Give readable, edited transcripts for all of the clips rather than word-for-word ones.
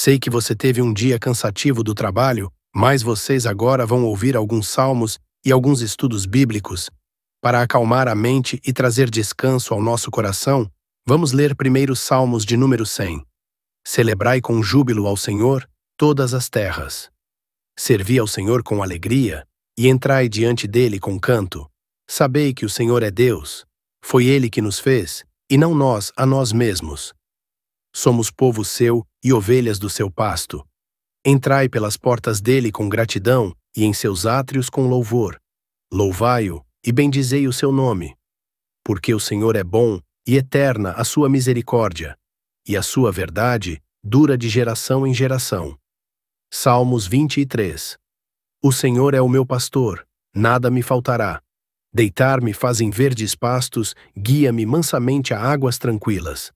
Sei que você teve um dia cansativo do trabalho, mas vocês agora vão ouvir alguns salmos e alguns estudos bíblicos. Para acalmar a mente e trazer descanso ao nosso coração, vamos ler primeiro Salmos de número 100. Celebrai com júbilo ao Senhor todas as terras. Servi ao Senhor com alegria, e entrai diante dele com canto. Sabei que o Senhor é Deus. Foi ele que nos fez, e não nós a nós mesmos. Somos povo seu e ovelhas do seu pasto. Entrai pelas portas dele com gratidão e em seus átrios com louvor. Louvai-o e bendizei o seu nome. Porque o Senhor é bom e eterna a sua misericórdia, e a sua verdade dura de geração em geração. Salmos 23. O Senhor é o meu pastor, nada me faltará. Deitar-me faz em verdes pastos, guia-me mansamente a águas tranquilas.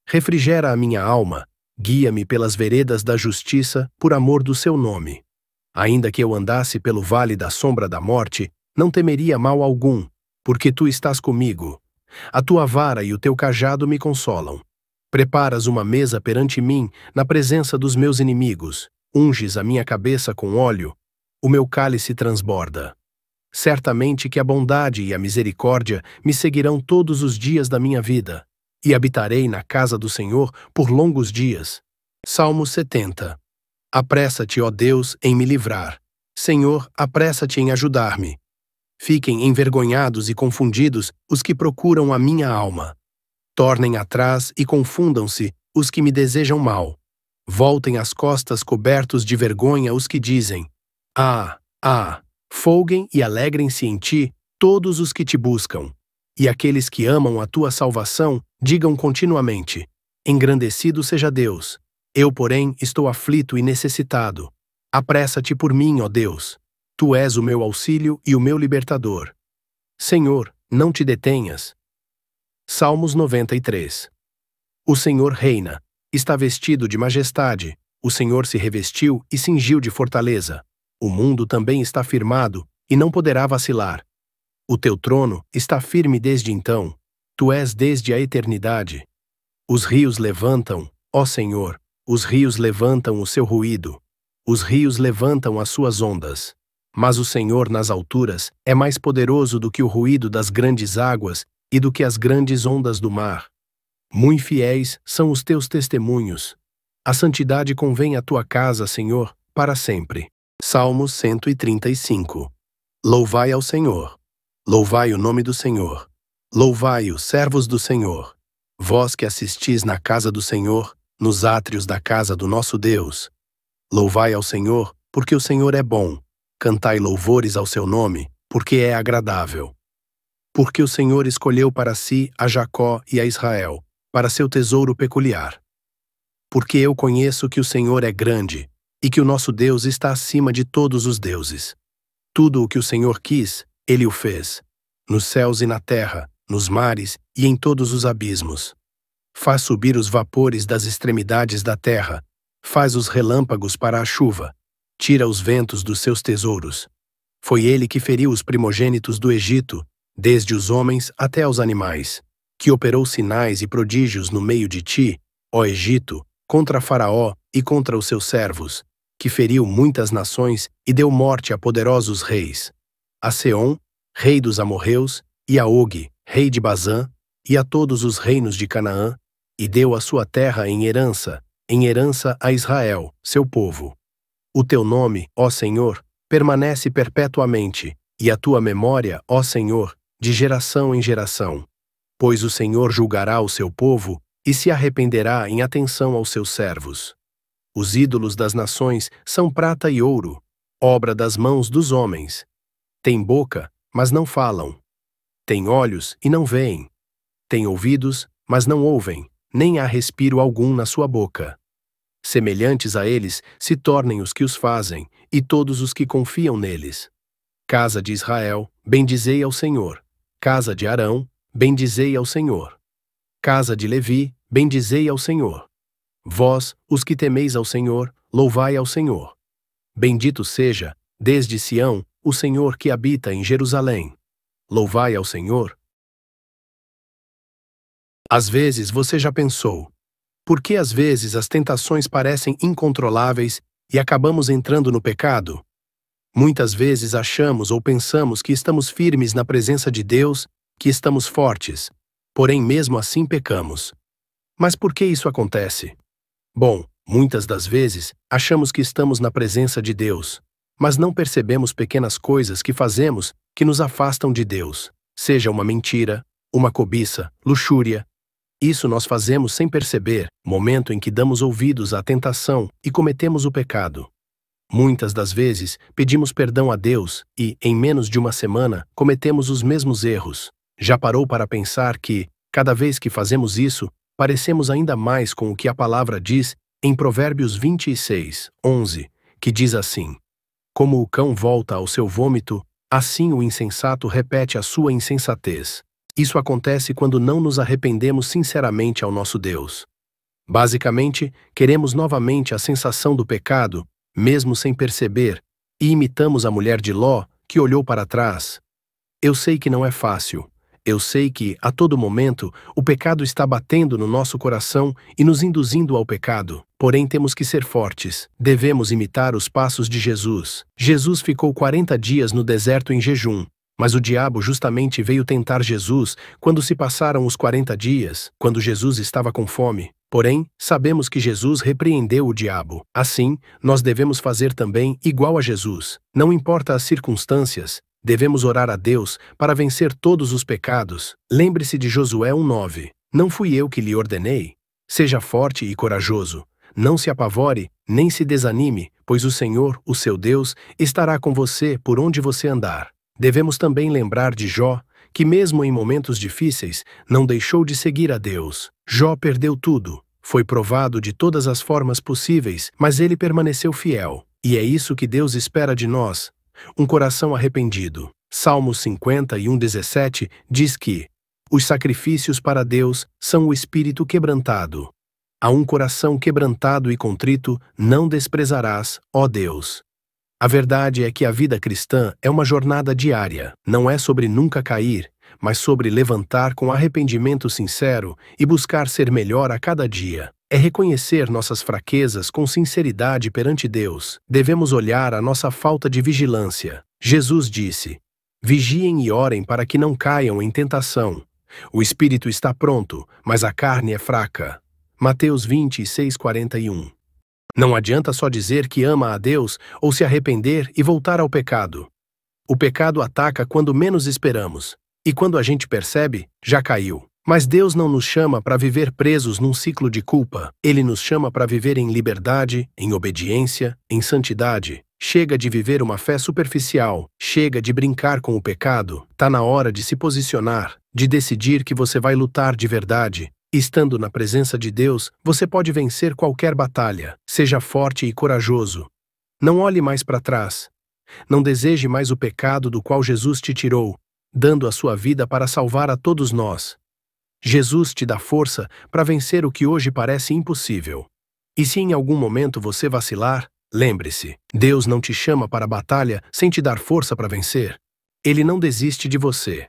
Refrigera a minha alma, guia-me pelas veredas da justiça, por amor do seu nome. Ainda que eu andasse pelo vale da sombra da morte, não temeria mal algum, porque tu estás comigo. A tua vara e o teu cajado me consolam. Preparas uma mesa perante mim, na presença dos meus inimigos. Unges a minha cabeça com óleo, o meu cálice transborda. Certamente que a bondade e a misericórdia me seguirão todos os dias da minha vida, e habitarei na casa do Senhor por longos dias. Salmo 70. Apressa-te, ó Deus, em me livrar. Senhor, apressa-te em ajudar-me. Fiquem envergonhados e confundidos os que procuram a minha alma. Tornem atrás e confundam-se os que me desejam mal. Voltem as costas cobertos de vergonha os que dizem: Ah, ah! Folguem e alegrem-se em ti todos os que te buscam. E aqueles que amam a tua salvação, digam continuamente: Engrandecido seja Deus. Eu, porém, estou aflito e necessitado. Apressa-te por mim, ó Deus. Tu és o meu auxílio e o meu libertador. Senhor, não te detenhas. Salmos 93. O Senhor reina, está vestido de majestade, o Senhor se revestiu e cingiu de fortaleza. O mundo também está firmado e não poderá vacilar. O teu trono está firme desde então, tu és desde a eternidade. Os rios levantam, ó Senhor, os rios levantam o seu ruído. Os rios levantam as suas ondas. Mas o Senhor nas alturas é mais poderoso do que o ruído das grandes águas e do que as grandes ondas do mar. Muito fiéis são os teus testemunhos. A santidade convém à tua casa, Senhor, para sempre. Salmos 135. Louvai ao Senhor. Louvai o nome do Senhor. Louvai-o, servos do Senhor. Vós que assistis na casa do Senhor, nos átrios da casa do nosso Deus. Louvai ao Senhor, porque o Senhor é bom. Cantai louvores ao seu nome, porque é agradável. Porque o Senhor escolheu para si a Jacó e a Israel, para seu tesouro peculiar. Porque eu conheço que o Senhor é grande, e que o nosso Deus está acima de todos os deuses. Tudo o que o Senhor quis, Ele o fez, nos céus e na terra, nos mares e em todos os abismos. Faz subir os vapores das extremidades da terra, faz os relâmpagos para a chuva, tira os ventos dos seus tesouros. Foi Ele que feriu os primogênitos do Egito, desde os homens até os animais, que operou sinais e prodígios no meio de ti, ó Egito, contra Faraó e contra os seus servos, que feriu muitas nações e deu morte a poderosos reis. A Seom, rei dos amorreus, e a Og, rei de Bazã, e a todos os reinos de Canaã, e deu a sua terra em herança a Israel, seu povo. O teu nome, ó Senhor, permanece perpetuamente, e a tua memória, ó Senhor, de geração em geração. Pois o Senhor julgará o seu povo e se arrependerá em atenção aos seus servos. Os ídolos das nações são prata e ouro, obra das mãos dos homens. Têm boca, mas não falam. Têm olhos e não veem. Têm ouvidos, mas não ouvem, nem há respiro algum na sua boca. Semelhantes a eles se tornem os que os fazem, e todos os que confiam neles. Casa de Israel, bendizei ao Senhor. Casa de Arão, bendizei ao Senhor. Casa de Levi, bendizei ao Senhor. Vós, os que temeis ao Senhor, louvai ao Senhor. Bendito seja, desde Sião, o Senhor que habita em Jerusalém. Louvai ao Senhor. Às vezes você já pensou: Por que às vezes as tentações parecem incontroláveis e acabamos entrando no pecado? Muitas vezes achamos ou pensamos que estamos firmes na presença de Deus, que estamos fortes. Porém, mesmo assim pecamos. Mas por que isso acontece? Bom, muitas das vezes achamos que estamos na presença de Deus, mas não percebemos pequenas coisas que fazemos que nos afastam de Deus, seja uma mentira, uma cobiça, luxúria. Isso nós fazemos sem perceber, momento em que damos ouvidos à tentação e cometemos o pecado. Muitas das vezes pedimos perdão a Deus e, em menos de uma semana, cometemos os mesmos erros. Já parou para pensar que, cada vez que fazemos isso, parecemos ainda mais com o que a palavra diz em Provérbios 26:11, que diz assim: Como o cão volta ao seu vômito, assim o insensato repete a sua insensatez. Isso acontece quando não nos arrependemos sinceramente ao nosso Deus. Basicamente, queremos novamente a sensação do pecado, mesmo sem perceber, e imitamos a mulher de Ló, que olhou para trás. Eu sei que não é fácil. Eu sei que, a todo momento, o pecado está batendo no nosso coração e nos induzindo ao pecado. Porém, temos que ser fortes. Devemos imitar os passos de Jesus. Jesus ficou 40 dias no deserto em jejum. Mas o diabo justamente veio tentar Jesus quando se passaram os 40 dias, quando Jesus estava com fome. Porém, sabemos que Jesus repreendeu o diabo. Assim, nós devemos fazer também igual a Jesus. Não importa as circunstâncias, devemos orar a Deus para vencer todos os pecados. Lembre-se de Josué 1:9. Não fui eu que lhe ordenei? Seja forte e corajoso. Não se apavore, nem se desanime, pois o Senhor, o seu Deus, estará com você por onde você andar. Devemos também lembrar de Jó, que mesmo em momentos difíceis, não deixou de seguir a Deus. Jó perdeu tudo, foi provado de todas as formas possíveis, mas ele permaneceu fiel. E é isso que Deus espera de nós, um coração arrependido. Salmos 51:17 diz que os sacrifícios para Deus são o espírito quebrantado. A um coração quebrantado e contrito não desprezarás, ó Deus. A verdade é que a vida cristã é uma jornada diária. Não é sobre nunca cair, mas sobre levantar com arrependimento sincero e buscar ser melhor a cada dia. É reconhecer nossas fraquezas com sinceridade perante Deus. Devemos olhar a nossa falta de vigilância. Jesus disse: Vigiem e orem para que não caiam em tentação. O espírito está pronto, mas a carne é fraca. Mateus 26:41. Não adianta só dizer que ama a Deus ou se arrepender e voltar ao pecado. O pecado ataca quando menos esperamos, e quando a gente percebe, já caiu. Mas Deus não nos chama para viver presos num ciclo de culpa. Ele nos chama para viver em liberdade, em obediência, em santidade. Chega de viver uma fé superficial, chega de brincar com o pecado. Tá na hora de se posicionar, de decidir que você vai lutar de verdade. Estando na presença de Deus, você pode vencer qualquer batalha. Seja forte e corajoso. Não olhe mais para trás. Não deseje mais o pecado do qual Jesus te tirou, dando a sua vida para salvar a todos nós. Jesus te dá força para vencer o que hoje parece impossível. E se em algum momento você vacilar, lembre-se, Deus não te chama para a batalha sem te dar força para vencer. Ele não desiste de você.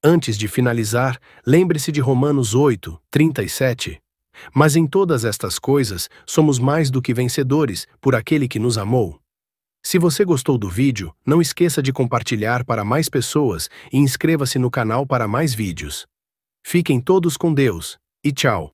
Antes de finalizar, lembre-se de Romanos 8:37. Mas em todas estas coisas, somos mais do que vencedores por aquele que nos amou. Se você gostou do vídeo, não esqueça de compartilhar para mais pessoas e inscreva-se no canal para mais vídeos. Fiquem todos com Deus, e tchau!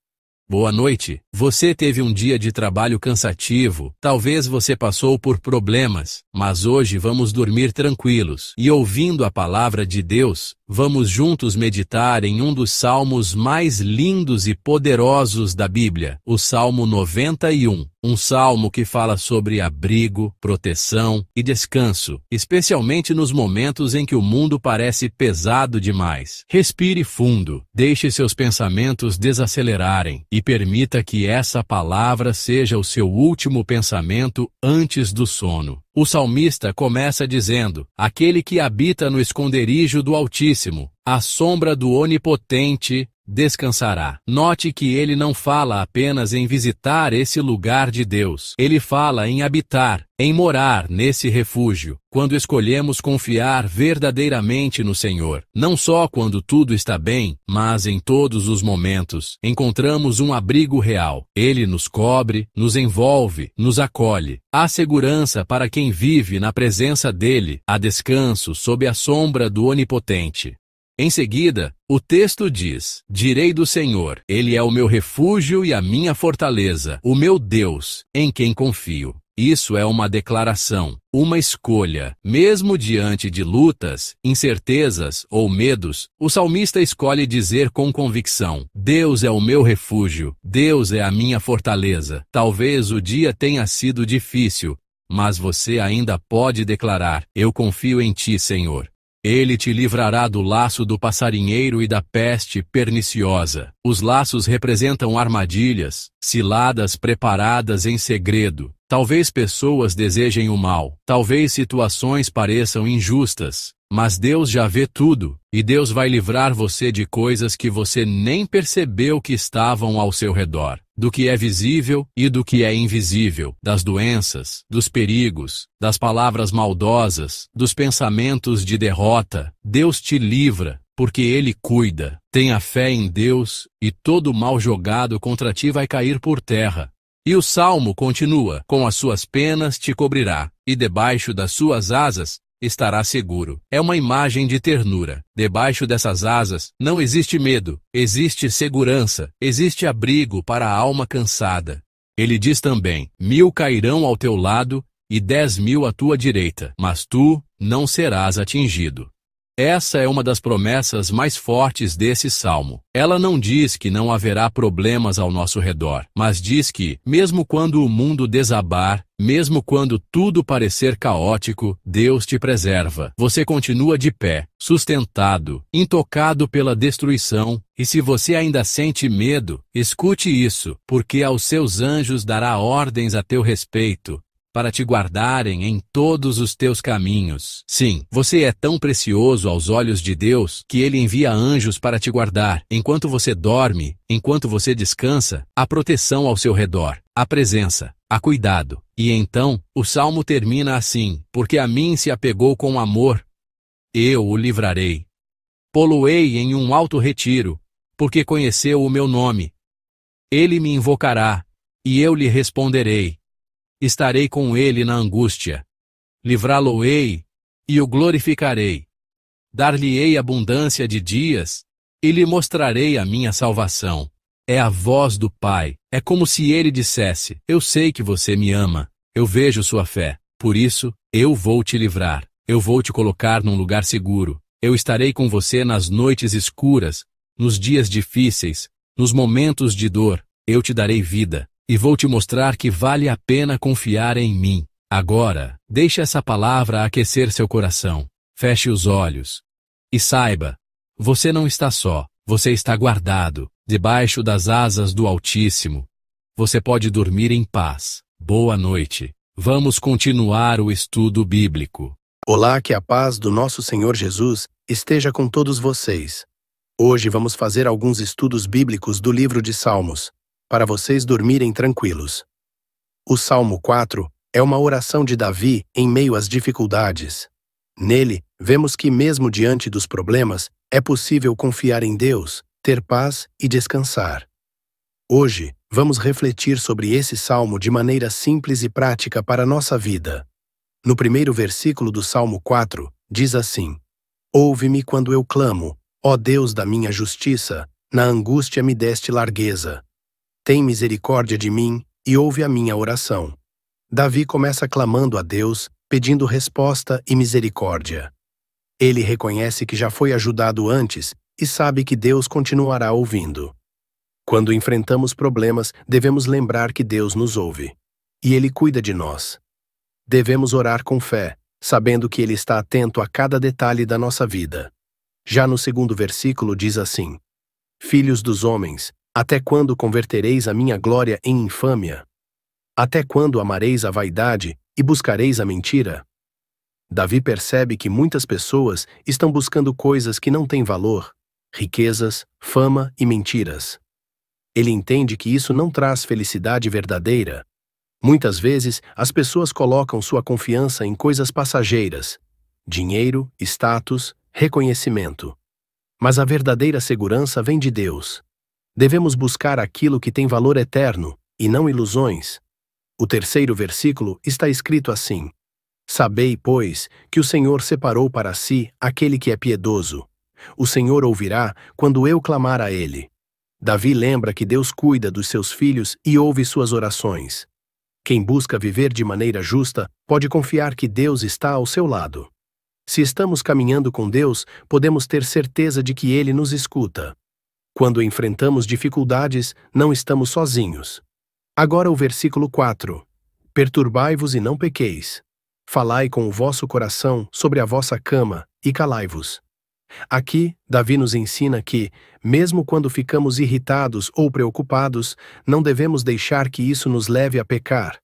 Boa noite. Você teve um dia de trabalho cansativo, talvez você passou por problemas, mas hoje vamos dormir tranquilos. E ouvindo a palavra de Deus, vamos juntos meditar em um dos salmos mais lindos e poderosos da Bíblia, o Salmo 91. Um salmo que fala sobre abrigo, proteção e descanso, especialmente nos momentos em que o mundo parece pesado demais. Respire fundo, deixe seus pensamentos desacelerarem e permita que essa palavra seja o seu último pensamento antes do sono. O salmista começa dizendo: aquele que habita no esconderijo do Altíssimo, à sombra do Onipotente, descansará. Note que ele não fala apenas em visitar esse lugar de Deus. Ele fala em habitar, em morar nesse refúgio, quando escolhemos confiar verdadeiramente no Senhor. Não só quando tudo está bem, mas em todos os momentos, encontramos um abrigo real. Ele nos cobre, nos envolve, nos acolhe. Há segurança para quem vive na presença dele, há descanso sob a sombra do Onipotente. Em seguida, o texto diz: direi do Senhor, Ele é o meu refúgio e a minha fortaleza, o meu Deus, em quem confio. Isso é uma declaração, uma escolha. Mesmo diante de lutas, incertezas ou medos, o salmista escolhe dizer com convicção: Deus é o meu refúgio, Deus é a minha fortaleza. Talvez o dia tenha sido difícil, mas você ainda pode declarar: eu confio em ti, Senhor. Ele te livrará do laço do passarinheiro e da peste perniciosa. Os laços representam armadilhas, ciladas preparadas em segredo. Talvez pessoas desejem o mal, talvez situações pareçam injustas, mas Deus já vê tudo, e Deus vai livrar você de coisas que você nem percebeu que estavam ao seu redor, do que é visível e do que é invisível, das doenças, dos perigos, das palavras maldosas, dos pensamentos de derrota. Deus te livra, porque Ele cuida. Tenha fé em Deus, e todo mal jogado contra ti vai cair por terra. E o salmo continua: com as suas penas te cobrirá, e debaixo das suas asas estará seguro. É uma imagem de ternura. Debaixo dessas asas não existe medo, existe segurança, existe abrigo para a alma cansada. Ele diz também: 1000 cairão ao teu lado e 10.000 à tua direita, mas tu não serás atingido. Essa é uma das promessas mais fortes desse salmo. Ela não diz que não haverá problemas ao nosso redor, mas diz que, mesmo quando o mundo desabar, mesmo quando tudo parecer caótico, Deus te preserva. Você continua de pé, sustentado, intocado pela destruição, e se você ainda sente medo, escute isso, porque aos seus anjos dará ordens a teu respeito, para te guardarem em todos os teus caminhos. Sim, você é tão precioso aos olhos de Deus que Ele envia anjos para te guardar. Enquanto você dorme, enquanto você descansa, há proteção ao seu redor, há presença, há cuidado. E então, o salmo termina assim: porque a mim se apegou com amor, eu o livrarei. Pô-lo-ei em um alto retiro, porque conheceu o meu nome. Ele me invocará, e eu lhe responderei. Estarei com ele na angústia. Livrá-lo-ei, e o glorificarei. Dar-lhe-ei abundância de dias, e lhe mostrarei a minha salvação. É a voz do Pai. É como se ele dissesse: eu sei que você me ama, eu vejo sua fé, por isso, eu vou te livrar. Eu vou te colocar num lugar seguro. Eu estarei com você nas noites escuras, nos dias difíceis, nos momentos de dor. Eu te darei vida. E vou te mostrar que vale a pena confiar em mim. Agora, deixe essa palavra aquecer seu coração. Feche os olhos. E saiba, você não está só, você está guardado, debaixo das asas do Altíssimo. Você pode dormir em paz. Boa noite. Vamos continuar o estudo bíblico. Olá, que a paz do nosso Senhor Jesus esteja com todos vocês. Hoje vamos fazer alguns estudos bíblicos do livro de Salmos, para vocês dormirem tranquilos. O Salmo 4 é uma oração de Davi em meio às dificuldades. Nele, vemos que mesmo diante dos problemas, é possível confiar em Deus, ter paz e descansar. Hoje, vamos refletir sobre esse salmo de maneira simples e prática para a nossa vida. No primeiro versículo do Salmo 4, diz assim: ouve-me quando eu clamo, ó Deus da minha justiça, na angústia me deste largueza. Tem misericórdia de mim e ouve a minha oração. Davi começa clamando a Deus, pedindo resposta e misericórdia. Ele reconhece que já foi ajudado antes e sabe que Deus continuará ouvindo. Quando enfrentamos problemas, devemos lembrar que Deus nos ouve, e Ele cuida de nós. Devemos orar com fé, sabendo que Ele está atento a cada detalhe da nossa vida. Já no segundo versículo diz assim: filhos dos homens, até quando convertereis a minha glória em infâmia? Até quando amareis a vaidade e buscareis a mentira? Davi percebe que muitas pessoas estão buscando coisas que não têm valor, riquezas, fama e mentiras. Ele entende que isso não traz felicidade verdadeira. Muitas vezes, as pessoas colocam sua confiança em coisas passageiras: dinheiro, status, reconhecimento. Mas a verdadeira segurança vem de Deus. Devemos buscar aquilo que tem valor eterno, e não ilusões. O terceiro versículo está escrito assim: Sabei, pois, que o Senhor separou para si aquele que é piedoso. O Senhor ouvirá quando eu clamar a ele. Davi lembra que Deus cuida dos seus filhos e ouve suas orações. Quem busca viver de maneira justa pode confiar que Deus está ao seu lado. Se estamos caminhando com Deus, podemos ter certeza de que Ele nos escuta. Quando enfrentamos dificuldades, não estamos sozinhos. Agora o versículo 4. Perturbai-vos e não pequeis. Falai com o vosso coração sobre a vossa cama, e calai-vos. Aqui, Davi nos ensina que, mesmo quando ficamos irritados ou preocupados, não devemos deixar que isso nos leve a pecar.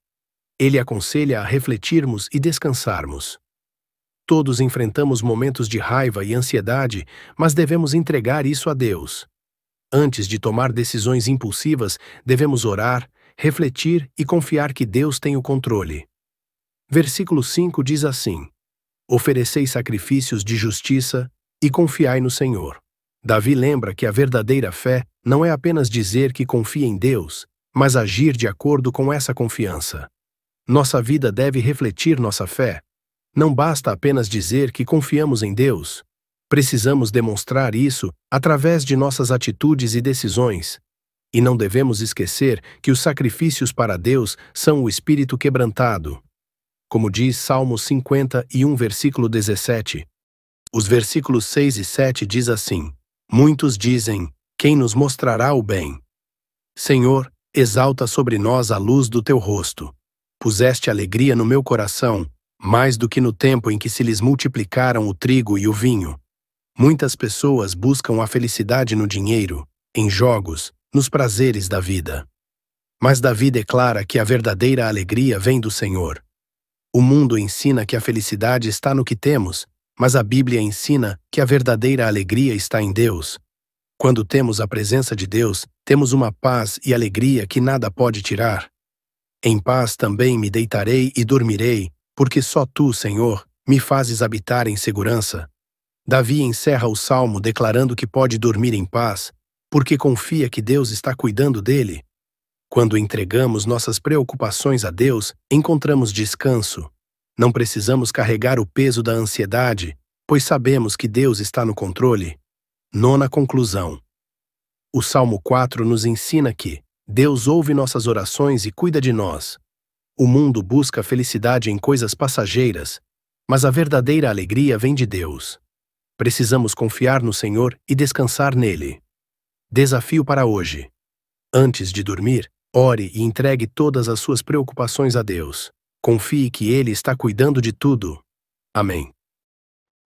Ele aconselha a refletirmos e descansarmos. Todos enfrentamos momentos de raiva e ansiedade, mas devemos entregar isso a Deus. Antes de tomar decisões impulsivas, devemos orar, refletir e confiar que Deus tem o controle. Versículo 5 diz assim: Oferecei sacrifícios de justiça e confiai no Senhor. Davi lembra que a verdadeira fé não é apenas dizer que confia em Deus, mas agir de acordo com essa confiança. Nossa vida deve refletir nossa fé. Não basta apenas dizer que confiamos em Deus. Precisamos demonstrar isso através de nossas atitudes e decisões. E não devemos esquecer que os sacrifícios para Deus são o espírito quebrantado. Como diz Salmo 51, versículo 17. Os versículos 6 e 7 diz assim: Muitos dizem, quem nos mostrará o bem? Senhor, exalta sobre nós a luz do teu rosto. Puseste alegria no meu coração, mais do que no tempo em que se lhes multiplicaram o trigo e o vinho. Muitas pessoas buscam a felicidade no dinheiro, em jogos, nos prazeres da vida. Mas Davi declara que a verdadeira alegria vem do Senhor. O mundo ensina que a felicidade está no que temos, mas a Bíblia ensina que a verdadeira alegria está em Deus. Quando temos a presença de Deus, temos uma paz e alegria que nada pode tirar. Em paz também me deitarei e dormirei, porque só tu, Senhor, me fazes habitar em segurança. Davi encerra o salmo declarando que pode dormir em paz, porque confia que Deus está cuidando dele. Quando entregamos nossas preocupações a Deus, encontramos descanso. Não precisamos carregar o peso da ansiedade, pois sabemos que Deus está no controle. Nona conclusão. O Salmo 4 nos ensina que Deus ouve nossas orações e cuida de nós. O mundo busca felicidade em coisas passageiras, mas a verdadeira alegria vem de Deus. Precisamos confiar no Senhor e descansar nele. Desafio para hoje. Antes de dormir, ore e entregue todas as suas preocupações a Deus. Confie que Ele está cuidando de tudo. Amém.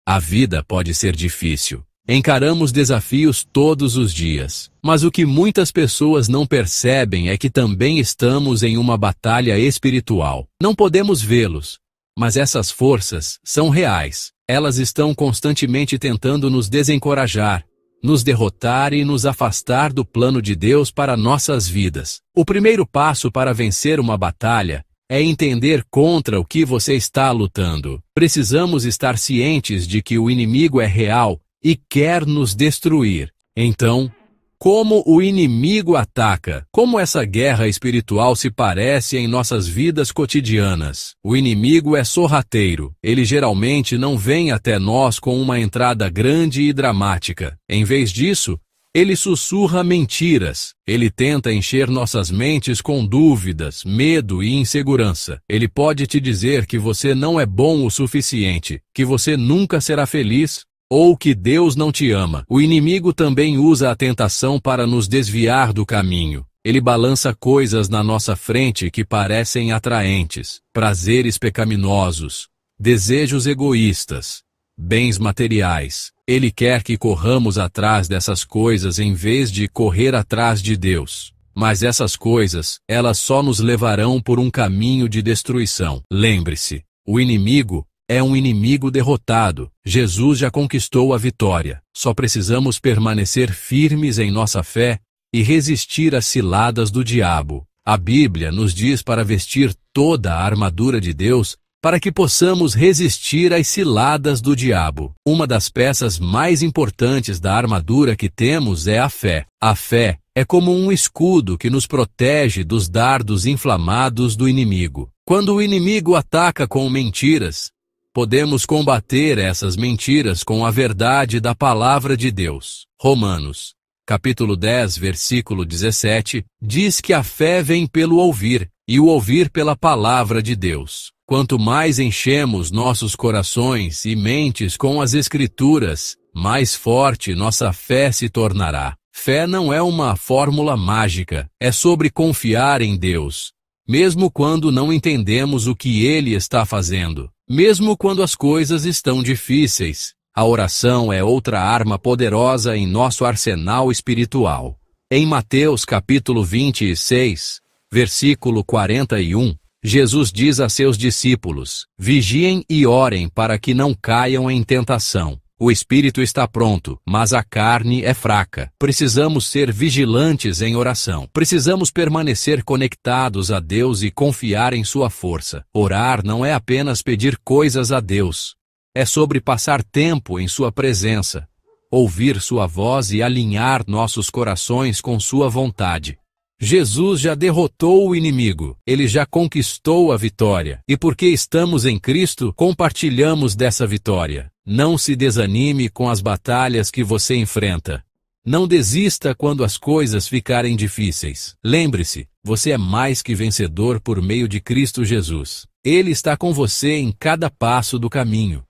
A vida pode ser difícil. Encaramos desafios todos os dias. Mas o que muitas pessoas não percebem é que também estamos em uma batalha espiritual. Não podemos vê-los, mas essas forças são reais. Elas estão constantemente tentando nos desencorajar, nos derrotar e nos afastar do plano de Deus para nossas vidas. O primeiro passo para vencer uma batalha é entender contra o que você está lutando. Precisamos estar cientes de que o inimigo é real e quer nos destruir. Então, como o inimigo ataca? Como essa guerra espiritual se parece em nossas vidas cotidianas? O inimigo é sorrateiro. Ele geralmente não vem até nós com uma entrada grande e dramática. Em vez disso, ele sussurra mentiras. Ele tenta encher nossas mentes com dúvidas, medo e insegurança. Ele pode te dizer que você não é bom o suficiente, que você nunca será feliz, ou que Deus não te ama. O inimigo também usa a tentação para nos desviar do caminho. Ele balança coisas na nossa frente que parecem atraentes, prazeres pecaminosos, desejos egoístas, bens materiais. Ele quer que corramos atrás dessas coisas em vez de correr atrás de Deus. Mas essas coisas, elas só nos levarão por um caminho de destruição. Lembre-se, o inimigo é um inimigo derrotado. Jesus já conquistou a vitória. Só precisamos permanecer firmes em nossa fé e resistir às ciladas do diabo. A Bíblia nos diz para vestir toda a armadura de Deus para que possamos resistir às ciladas do diabo. Uma das peças mais importantes da armadura que temos é a fé. A fé é como um escudo que nos protege dos dardos inflamados do inimigo. Quando o inimigo ataca com mentiras, podemos combater essas mentiras com a verdade da palavra de Deus. Romanos, capítulo 10, versículo 17, diz que a fé vem pelo ouvir, e o ouvir pela palavra de Deus. Quanto mais enchemos nossos corações e mentes com as Escrituras, mais forte nossa fé se tornará. Fé não é uma fórmula mágica, é sobre confiar em Deus, mesmo quando não entendemos o que Ele está fazendo, mesmo quando as coisas estão difíceis. A oração é outra arma poderosa em nosso arsenal espiritual. Em Mateus capítulo 26, versículo 41, Jesus diz a seus discípulos: vigiem e orem para que não caiam em tentação. O espírito está pronto, mas a carne é fraca. Precisamos ser vigilantes em oração. Precisamos permanecer conectados a Deus e confiar em sua força. Orar não é apenas pedir coisas a Deus. É sobre passar tempo em sua presença, ouvir sua voz e alinhar nossos corações com sua vontade. Jesus já derrotou o inimigo, ele já conquistou a vitória, e porque estamos em Cristo, compartilhamos dessa vitória. Não se desanime com as batalhas que você enfrenta. Não desista quando as coisas ficarem difíceis. Lembre-se, você é mais que vencedor por meio de Cristo Jesus. Ele está com você em cada passo do caminho.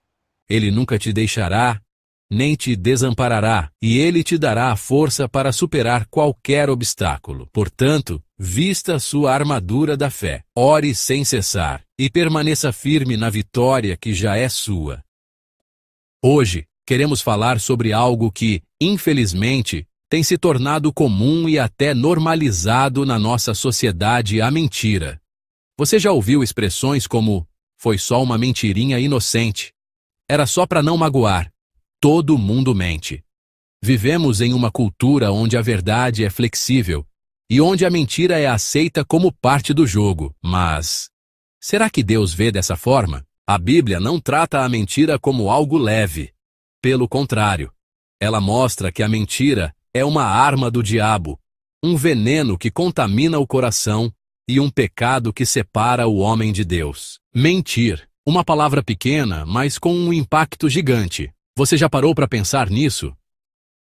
Ele nunca te deixará, nem te desamparará, e Ele te dará a força para superar qualquer obstáculo. Portanto, vista a sua armadura da fé, ore sem cessar, e permaneça firme na vitória que já é sua. Hoje, queremos falar sobre algo que, infelizmente, tem se tornado comum e até normalizado na nossa sociedade: a mentira. Você já ouviu expressões como, foi só uma mentirinha inocente, era só para não magoar? Todo mundo mente. Vivemos em uma cultura onde a verdade é flexível e onde a mentira é aceita como parte do jogo. Mas, será que Deus vê dessa forma? A Bíblia não trata a mentira como algo leve. Pelo contrário, ela mostra que a mentira é uma arma do diabo, um veneno que contamina o coração e um pecado que separa o homem de Deus. Mentir, uma palavra pequena, mas com um impacto gigante. Você já parou para pensar nisso?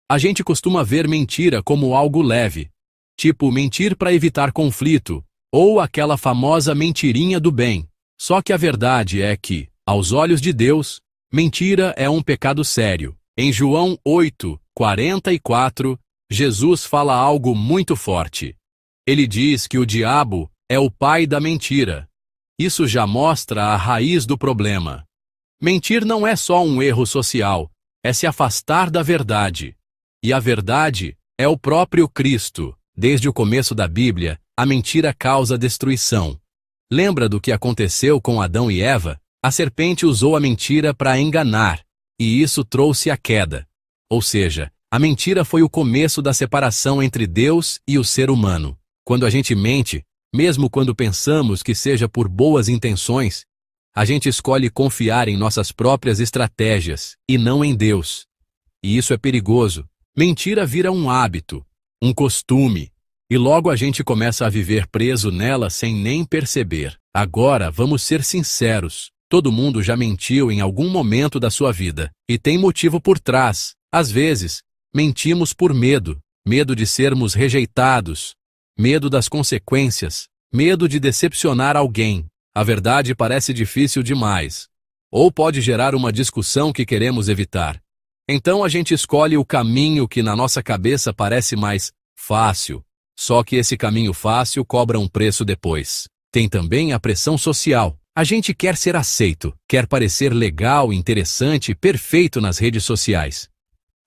A gente costuma ver mentira como algo leve, tipo mentir para evitar conflito, ou aquela famosa mentirinha do bem. Só que a verdade é que, aos olhos de Deus, mentira é um pecado sério. Em João 8:44, Jesus fala algo muito forte. Ele diz que o diabo é o pai da mentira. Isso já mostra a raiz do problema. Mentir não é só um erro social, é se afastar da verdade. E a verdade é o próprio Cristo. Desde o começo da Bíblia, a mentira causa destruição. Lembra do que aconteceu com Adão e Eva? A serpente usou a mentira para enganar, e isso trouxe a queda. Ou seja, a mentira foi o começo da separação entre Deus e o ser humano. Quando a gente mente, mesmo quando pensamos que seja por boas intenções, a gente escolhe confiar em nossas próprias estratégias, e não em Deus. E isso é perigoso. Mentira vira um hábito, um costume, e logo a gente começa a viver preso nela sem nem perceber. Agora, vamos ser sinceros. Todo mundo já mentiu em algum momento da sua vida, e tem motivo por trás. Às vezes, mentimos por medo. Medo de sermos rejeitados, medo das consequências, medo de decepcionar alguém. A verdade parece difícil demais, ou pode gerar uma discussão que queremos evitar. Então a gente escolhe o caminho que na nossa cabeça parece mais fácil, só que esse caminho fácil cobra um preço depois. Tem também a pressão social. A gente quer ser aceito, quer parecer legal, interessante e perfeito nas redes sociais.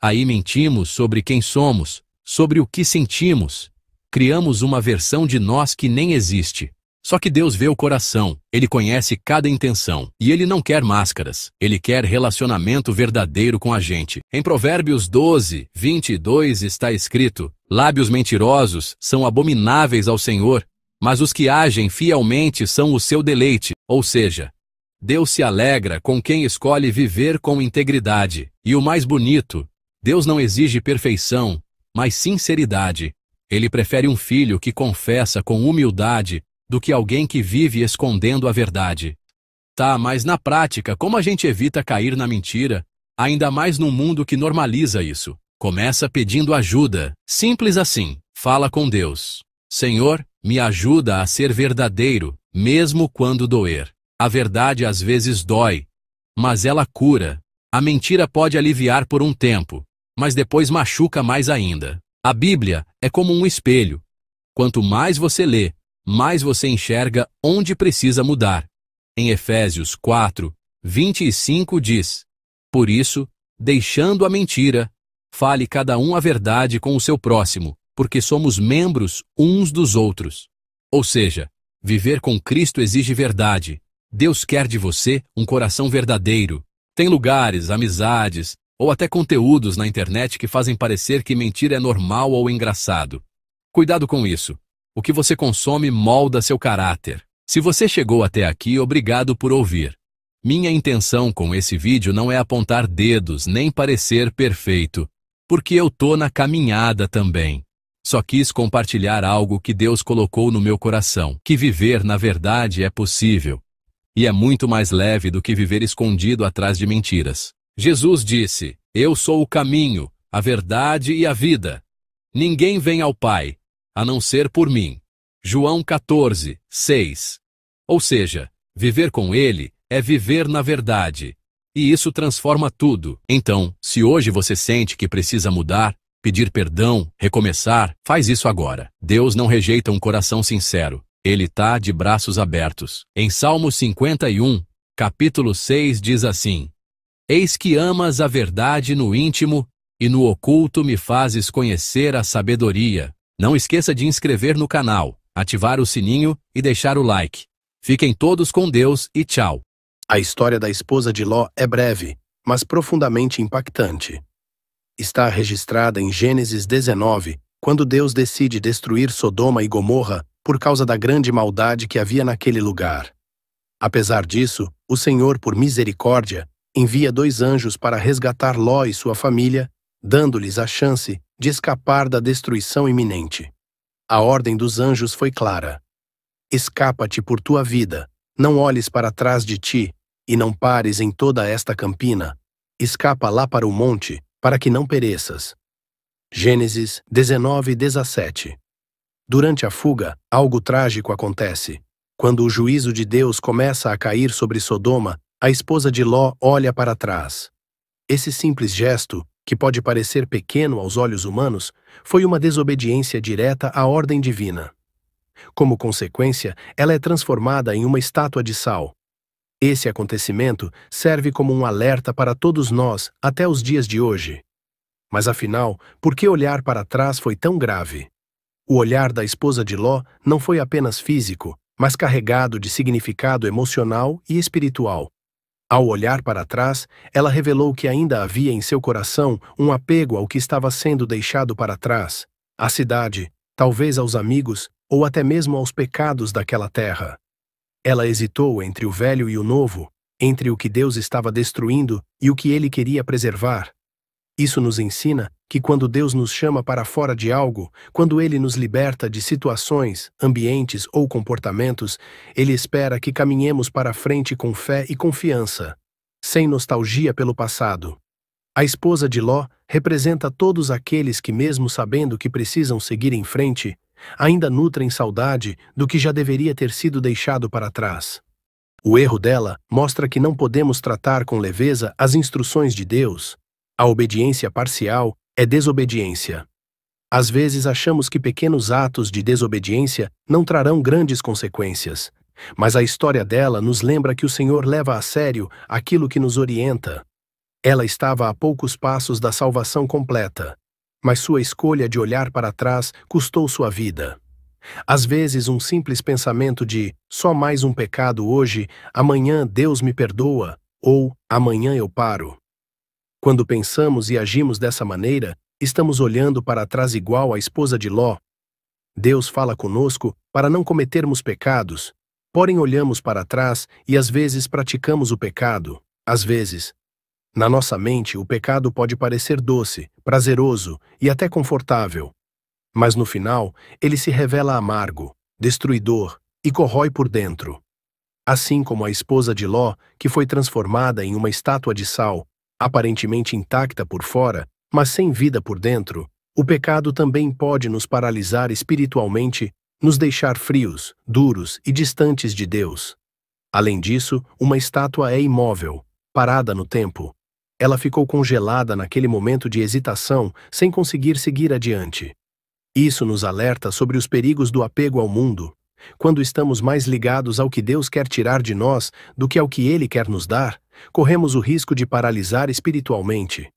Aí mentimos sobre quem somos, sobre o que sentimos. Criamos uma versão de nós que nem existe. Só que Deus vê o coração, Ele conhece cada intenção, e Ele não quer máscaras, Ele quer relacionamento verdadeiro com a gente. Em Provérbios 12, 22 está escrito: lábios mentirosos são abomináveis ao Senhor, mas os que agem fielmente são o seu deleite. Ou seja, Deus se alegra com quem escolhe viver com integridade. E o mais bonito, Deus não exige perfeição, mas sinceridade. Ele prefere um filho que confessa com humildade do que alguém que vive escondendo a verdade. Tá, mas na prática, como a gente evita cair na mentira, ainda mais num mundo que normaliza isso? Começa pedindo ajuda. Simples assim. Fala com Deus. Senhor, me ajuda a ser verdadeiro, mesmo quando doer. A verdade às vezes dói, mas ela cura. A mentira pode aliviar por um tempo, mas depois machuca mais ainda. A Bíblia é como um espelho. Quanto mais você lê, mais você enxerga onde precisa mudar. Em Efésios 4, 25 diz: por isso, deixando a mentira, fale cada um a verdade com o seu próximo, porque somos membros uns dos outros. Ou seja, viver com Cristo exige verdade. Deus quer de você um coração verdadeiro. Tem lugares, amizades, ou até conteúdos na internet que fazem parecer que mentira é normal ou engraçado. Cuidado com isso. O que você consome molda seu caráter. Se você chegou até aqui, obrigado por ouvir. Minha intenção com esse vídeo não é apontar dedos nem parecer perfeito, porque eu tô na caminhada também. Só quis compartilhar algo que Deus colocou no meu coração, que viver na verdade é possível. E é muito mais leve do que viver escondido atrás de mentiras. Jesus disse: eu sou o caminho, a verdade e a vida. Ninguém vem ao Pai, a não ser por mim. João 14, 6. Ou seja, viver com Ele é viver na verdade. E isso transforma tudo. Então, se hoje você sente que precisa mudar, pedir perdão, recomeçar, faz isso agora. Deus não rejeita um coração sincero. Ele está de braços abertos. Em Salmo 51, capítulo 6 diz assim: eis que amas a verdade no íntimo, e no oculto me fazes conhecer a sabedoria. Não esqueça de inscrever no canal, ativar o sininho e deixar o like. Fiquem todos com Deus e tchau. A história da esposa de Ló é breve, mas profundamente impactante. Está registrada em Gênesis 19, quando Deus decide destruir Sodoma e Gomorra por causa da grande maldade que havia naquele lugar. Apesar disso, o Senhor, por misericórdia, envia 2 anjos para resgatar Ló e sua família, dando-lhes a chance de escapar da destruição iminente. A ordem dos anjos foi clara: escapa-te por tua vida, não olhes para trás de ti, e não pares em toda esta campina. Escapa lá para o monte, para que não pereças. Gênesis 19, 17. Durante a fuga, algo trágico acontece. Quando o juízo de Deus começa a cair sobre Sodoma, a esposa de Ló olha para trás. Esse simples gesto, que pode parecer pequeno aos olhos humanos, foi uma desobediência direta à ordem divina. Como consequência, ela é transformada em uma estátua de sal. Esse acontecimento serve como um alerta para todos nós até os dias de hoje. Mas afinal, por que olhar para trás foi tão grave? O olhar da esposa de Ló não foi apenas físico, mas carregado de significado emocional e espiritual. Ao olhar para trás, ela revelou que ainda havia em seu coração um apego ao que estava sendo deixado para trás, à cidade, talvez aos amigos ou até mesmo aos pecados daquela terra. Ela hesitou entre o velho e o novo, entre o que Deus estava destruindo e o que Ele queria preservar. Isso nos ensina que quando Deus nos chama para fora de algo, quando Ele nos liberta de situações, ambientes ou comportamentos, Ele espera que caminhemos para frente com fé e confiança, sem nostalgia pelo passado. A esposa de Ló representa todos aqueles que, mesmo sabendo que precisam seguir em frente, ainda nutrem saudade do que já deveria ter sido deixado para trás. O erro dela mostra que não podemos tratar com leveza as instruções de Deus. A obediência parcial é desobediência. Às vezes achamos que pequenos atos de desobediência não trarão grandes consequências, mas a história dela nos lembra que o Senhor leva a sério aquilo que nos orienta. Ela estava a poucos passos da salvação completa, mas sua escolha de olhar para trás custou sua vida. Às vezes, um simples pensamento de só mais um pecado hoje, amanhã Deus me perdoa, ou amanhã eu paro. Quando pensamos e agimos dessa maneira, estamos olhando para trás igual a esposa de Ló. Deus fala conosco para não cometermos pecados, porém olhamos para trás e às vezes praticamos o pecado. Às vezes, na nossa mente, o pecado pode parecer doce, prazeroso e até confortável. Mas no final, ele se revela amargo, destruidor e corrói por dentro. Assim como a esposa de Ló, que foi transformada em uma estátua de sal, aparentemente intacta por fora, mas sem vida por dentro, o pecado também pode nos paralisar espiritualmente, nos deixar frios, duros e distantes de Deus. Além disso, uma estátua é imóvel, parada no tempo. Ela ficou congelada naquele momento de hesitação, sem conseguir seguir adiante. Isso nos alerta sobre os perigos do apego ao mundo. Quando estamos mais ligados ao que Deus quer tirar de nós do que ao que Ele quer nos dar, corremos o risco de paralisar espiritualmente.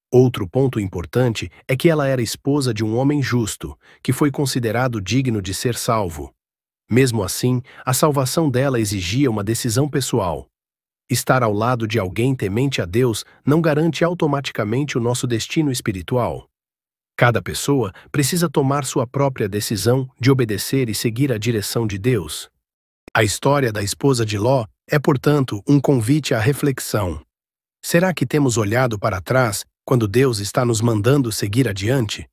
Outro ponto importante é que ela era esposa de um homem justo, que foi considerado digno de ser salvo. Mesmo assim, a salvação dela exigia uma decisão pessoal. Estar ao lado de alguém temente a Deus não garante automaticamente o nosso destino espiritual. Cada pessoa precisa tomar sua própria decisão de obedecer e seguir a direção de Deus. A história da esposa de Ló é, portanto, um convite à reflexão. Será que temos olhado para trás quando Deus está nos mandando seguir adiante?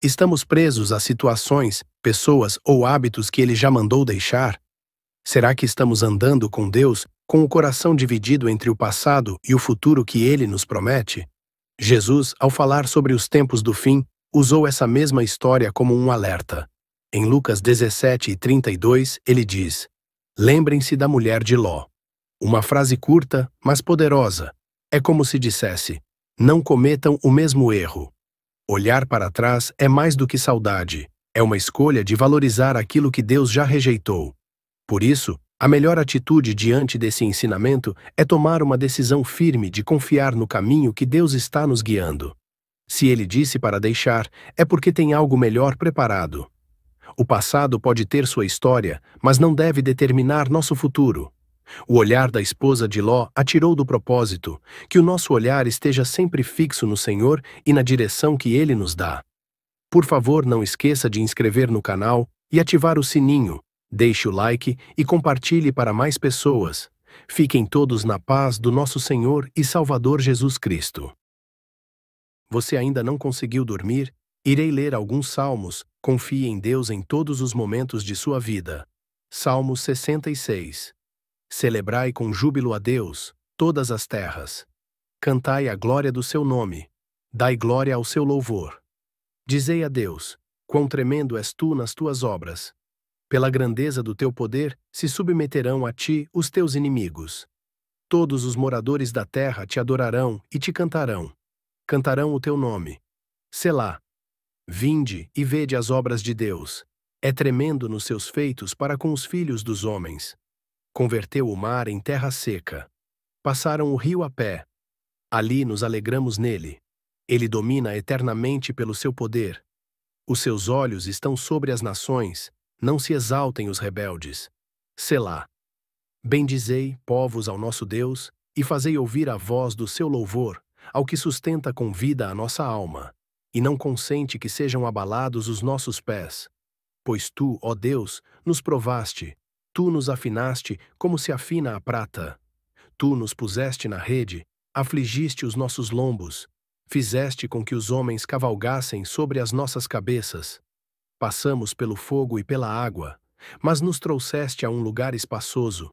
Estamos presos a situações, pessoas ou hábitos que Ele já mandou deixar? Será que estamos andando com Deus com o coração dividido entre o passado e o futuro que Ele nos promete? Jesus, ao falar sobre os tempos do fim, usou essa mesma história como um alerta. Em Lucas 17:32, ele diz: "Lembrem-se da mulher de Ló." Uma frase curta, mas poderosa. É como se dissesse: não cometam o mesmo erro. Olhar para trás é mais do que saudade, é uma escolha de valorizar aquilo que Deus já rejeitou. Por isso, a melhor atitude diante desse ensinamento é tomar uma decisão firme de confiar no caminho que Deus está nos guiando. Se Ele disse para deixar, é porque tem algo melhor preparado. O passado pode ter sua história, mas não deve determinar nosso futuro. O olhar da esposa de Ló atirou do propósito, que o nosso olhar esteja sempre fixo no Senhor e na direção que Ele nos dá. Por favor, não esqueça de inscrever no canal e ativar o sininho, deixe o like e compartilhe para mais pessoas. Fiquem todos na paz do nosso Senhor e Salvador Jesus Cristo. Você ainda não conseguiu dormir? Irei ler alguns salmos. Confie em Deus em todos os momentos de sua vida. Salmo 66. Celebrai com júbilo a Deus, todas as terras. Cantai a glória do seu nome. Dai glória ao seu louvor. Dizei a Deus: quão tremendo és tu nas tuas obras. Pela grandeza do teu poder se submeterão a ti os teus inimigos. Todos os moradores da terra te adorarão e te cantarão. Cantarão o teu nome. Selá. Vinde e vede as obras de Deus. É tremendo nos seus feitos para com os filhos dos homens. Converteu o mar em terra seca. Passaram o rio a pé. Ali nos alegramos nele. Ele domina eternamente pelo seu poder. Os seus olhos estão sobre as nações, não se exaltem os rebeldes. Selá. Bendizei, povos, ao nosso Deus, e fazei ouvir a voz do seu louvor, ao que sustenta com vida a nossa alma, e não consente que sejam abalados os nossos pés. Pois tu, ó Deus, nos provaste, tu nos afinaste como se afina a prata. Tu nos puseste na rede, afligiste os nossos lombos, fizeste com que os homens cavalgassem sobre as nossas cabeças. Passamos pelo fogo e pela água, mas nos trouxeste a um lugar espaçoso.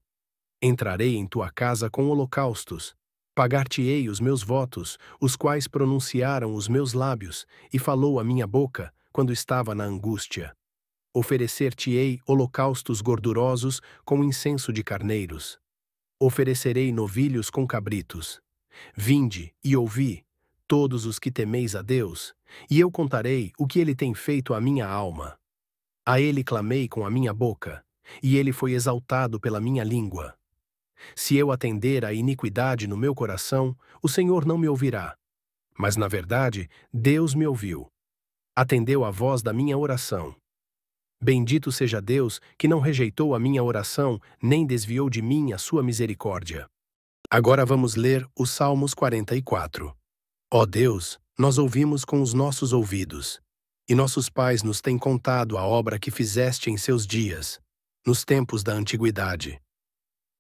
Entrarei em tua casa com holocaustos. Pagar-te-ei os meus votos, os quais pronunciaram os meus lábios, e falou a minha boca, quando estava na angústia. Oferecer-te-ei holocaustos gordurosos com incenso de carneiros. Oferecerei novilhos com cabritos. Vinde e ouvi, todos os que temeis a Deus, e eu contarei o que ele tem feito à minha alma. A ele clamei com a minha boca, e ele foi exaltado pela minha língua. Se eu atender à iniquidade no meu coração, o Senhor não me ouvirá. Mas, na verdade, Deus me ouviu. Atendeu à voz da minha oração. Bendito seja Deus, que não rejeitou a minha oração, nem desviou de mim a sua misericórdia. Agora vamos ler os Salmos 44. Ó Deus, nós ouvimos com os nossos ouvidos, e nossos pais nos têm contado a obra que fizeste em seus dias, nos tempos da antiguidade.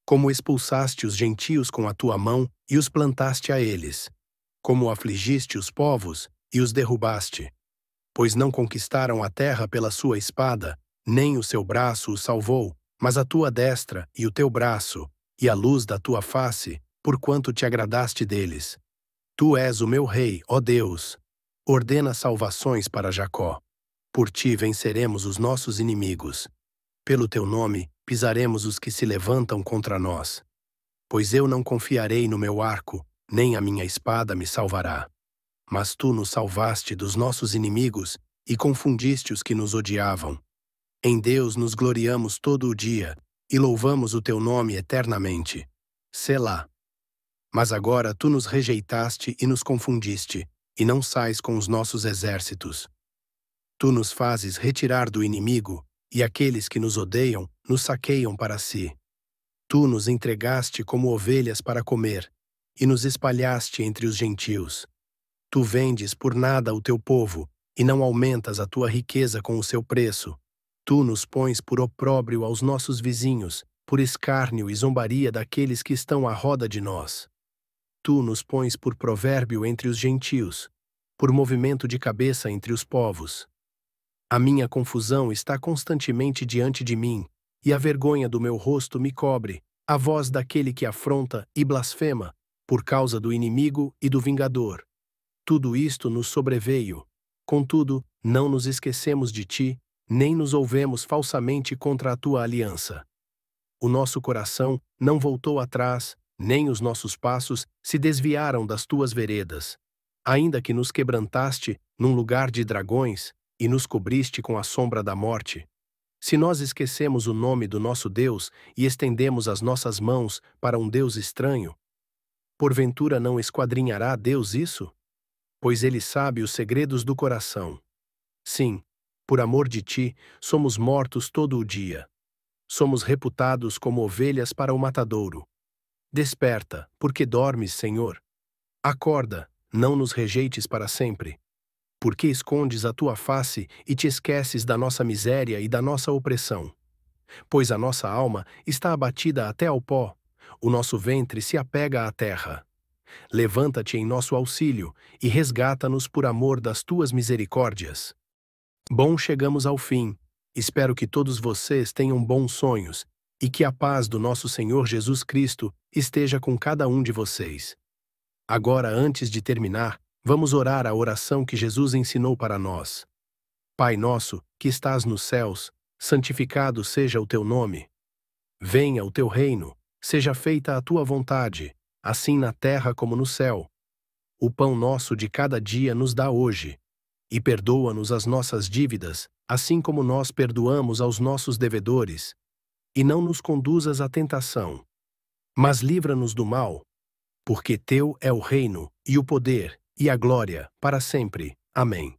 Como expulsaste os gentios com a tua mão e os plantaste a eles, como afligiste os povos e os derrubaste. Pois não conquistaram a terra pela sua espada, nem o seu braço os salvou, mas a tua destra e o teu braço, e a luz da tua face, porquanto te agradaste deles. Tu és o meu rei, ó Deus. Ordena salvações para Jacó. Por ti venceremos os nossos inimigos. Pelo teu nome, pisaremos os que se levantam contra nós. Pois eu não confiarei no meu arco, nem a minha espada me salvará. Mas tu nos salvaste dos nossos inimigos e confundiste os que nos odiavam. Em Deus nos gloriamos todo o dia e louvamos o teu nome eternamente. Selá. Mas agora tu nos rejeitaste e nos confundiste, e não sais com os nossos exércitos. Tu nos fazes retirar do inimigo, e aqueles que nos odeiam nos saqueiam para si. Tu nos entregaste como ovelhas para comer, e nos espalhaste entre os gentios. Tu vendes por nada o teu povo, e não aumentas a tua riqueza com o seu preço. Tu nos pões por opróbrio aos nossos vizinhos, por escárnio e zombaria daqueles que estão à roda de nós. Tu nos pões por provérbio entre os gentios, por movimento de cabeça entre os povos. A minha confusão está constantemente diante de mim, e a vergonha do meu rosto me cobre, a voz daquele que afronta e blasfema, por causa do inimigo e do vingador. Tudo isto nos sobreveio. Contudo, não nos esquecemos de ti, nem nos ouvemos falsamente contra a tua aliança. O nosso coração não voltou atrás, nem os nossos passos se desviaram das tuas veredas. Ainda que nos quebrantaste num lugar de dragões e nos cobriste com a sombra da morte. Se nós esquecemos o nome do nosso Deus e estendemos as nossas mãos para um Deus estranho, porventura não esquadrinhará Deus isso? Pois ele sabe os segredos do coração. Sim, por amor de ti, somos mortos todo o dia. Somos reputados como ovelhas para o matadouro. Desperta, porque dormes, Senhor. Acorda, não nos rejeites para sempre. Por que escondes a tua face e te esqueces da nossa miséria e da nossa opressão? Pois a nossa alma está abatida até ao pó, o nosso ventre se apega à terra. Levanta-te em nosso auxílio e resgata-nos por amor das tuas misericórdias. Bom, chegamos ao fim. Espero que todos vocês tenham bons sonhos e que a paz do nosso Senhor Jesus Cristo esteja com cada um de vocês. Agora, antes de terminar, vamos orar a oração que Jesus ensinou para nós. Pai nosso, que estás nos céus, santificado seja o teu nome. Venha o teu reino, seja feita a tua vontade, assim na terra como no céu. O pão nosso de cada dia nos dá hoje. E perdoa-nos as nossas dívidas, assim como nós perdoamos aos nossos devedores. E não nos conduzas à tentação, mas livra-nos do mal. Porque teu é o reino, e o poder, e a glória, para sempre. Amém.